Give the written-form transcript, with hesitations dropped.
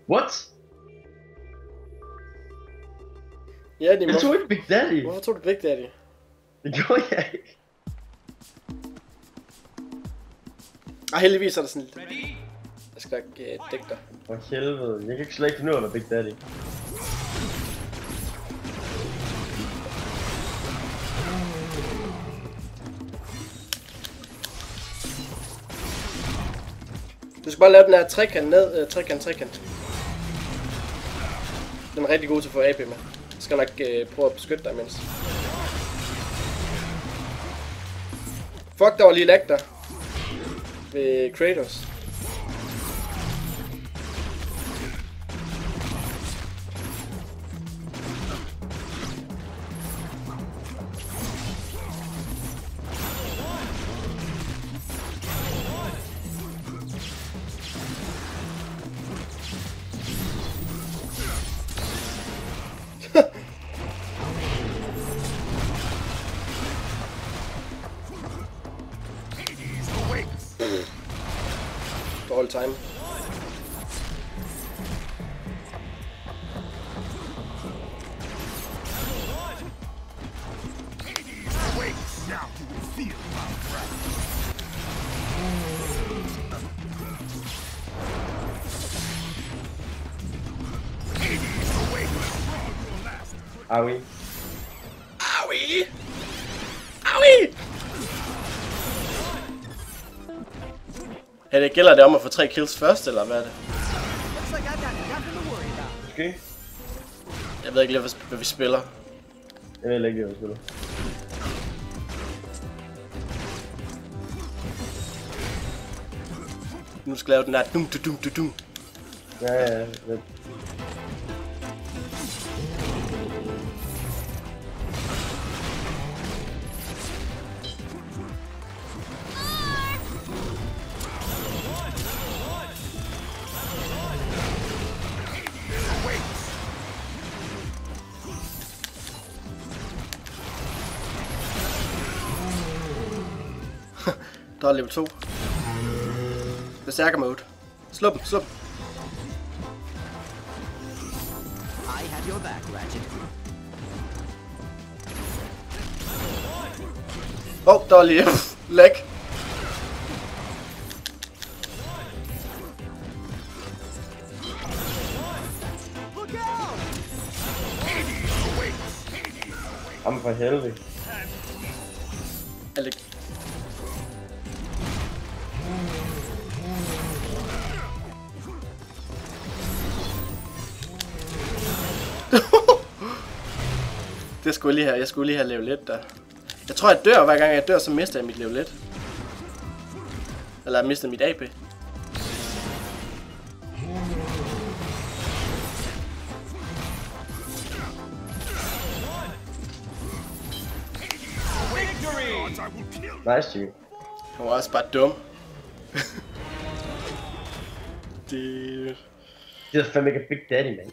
What? Ja, det Jeg tog ikke Big Daddy. Hvorfor tog du Big Daddy? Det gjorde jeg ikke. Ej, heldigvis er der sådan... Jeg skal nok dække dig. For helvede, jeg kan ikke slet ikke finde ud af, hvad Big Daddy. Du skal bare lave den her trekant ned, trekant. Den er rigtig god til at få AP med. Jeg skal nok prøve at beskytte dig imens. Fuck, der var lige lag der. Ved Kratos. Dårlig time. Aui. Aui! Aui! Det gælder det om at få 3 kills først, eller hvad er det? Måske. Jeg ved ikke lige, hvad vi spiller. Jeg ved ikke, hvad vi spiller. Nu skal jeg lave den her dum. Ja. Der er level 2. Berserker mode. Slå dem. I have your back, Ratchet. Der er lige lag. Jamen for helvede. Det skulle jeg skulle lige have level 1 der. Jeg tror jeg dør hver gang jeg dør, så mister jeg mit level 1. Eller jeg mister mit AP. Nice, Jimmy. Han var også bare dum. Det er fandme ikke Big Daddy, man.